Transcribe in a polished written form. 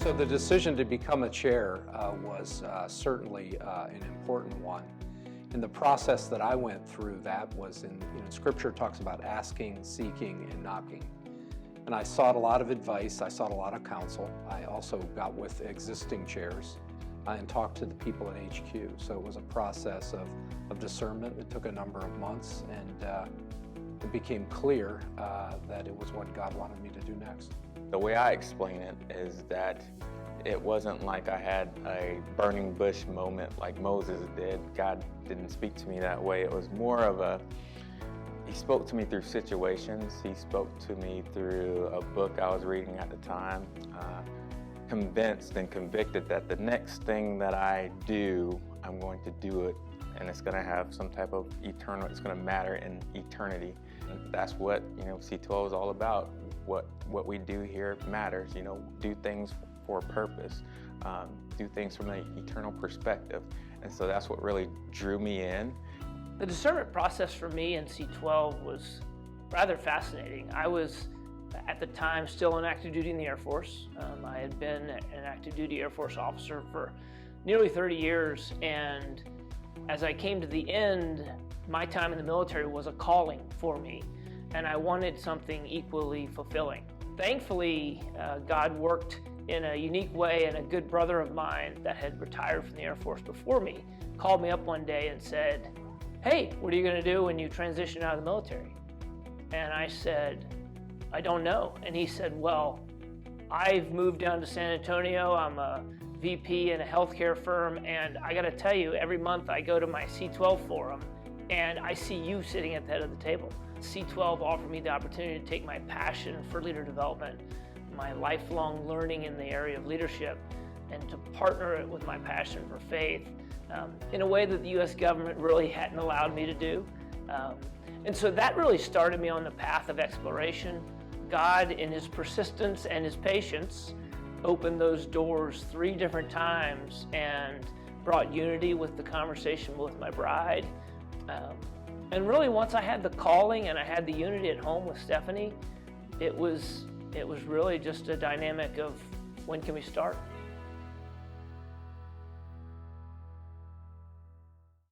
So the decision to become a chair was certainly an important one. And the process that I went through that was Scripture talks about asking, seeking, and knocking. And I sought a lot of advice, I sought a lot of counsel. I also got with existing chairs and talked to the people at HQ. So it was a process of discernment. It took a number of months, and it became clear that it was what God wanted me to do next. The way I explain it is that it wasn't like I had a burning bush moment like Moses did. God didn't speak to me that way. It was more of He spoke to me through situations. He spoke to me through a book I was reading at the time, convinced and convicted that the next thing that I do, I'm going to do it, and it's going to have some type of eternal, it's going to matter in eternity. And that's what, C12 is all about. What we do here matters, do things for a purpose, do things from an eternal perspective. And so that's what really drew me in. The discernment process for me in C12 was rather fascinating. I was, at the time, still in active duty in the Air Force. I had been an active duty Air Force officer for nearly 30 years, and as I came to the end, my time in the military was a calling for me, and I wanted something equally fulfilling. Thankfully, God worked in a unique way, and a good brother of mine that had retired from the Air Force before me called me up one day and said, "Hey, what are you going to do when you transition out of the military?" And I said, "I don't know." And he said, "Well, I've moved down to San Antonio. I'm a VP in a healthcare firm, and I got to tell you, every month I go to my C12 forum, and I see you sitting at the head of the table." C12 offered me the opportunity to take my passion for leader development, my lifelong learning in the area of leadership, and to partner it with my passion for faith in a way that the U.S. government really hadn't allowed me to do. And so that really started me on the path of exploration. God, in His persistence and His patience, opened those doors 3 different times and brought unity with the conversation with my bride. And really, once I had the calling and I had the unity at home with Stephanie, it was really just a dynamic of, when can we start?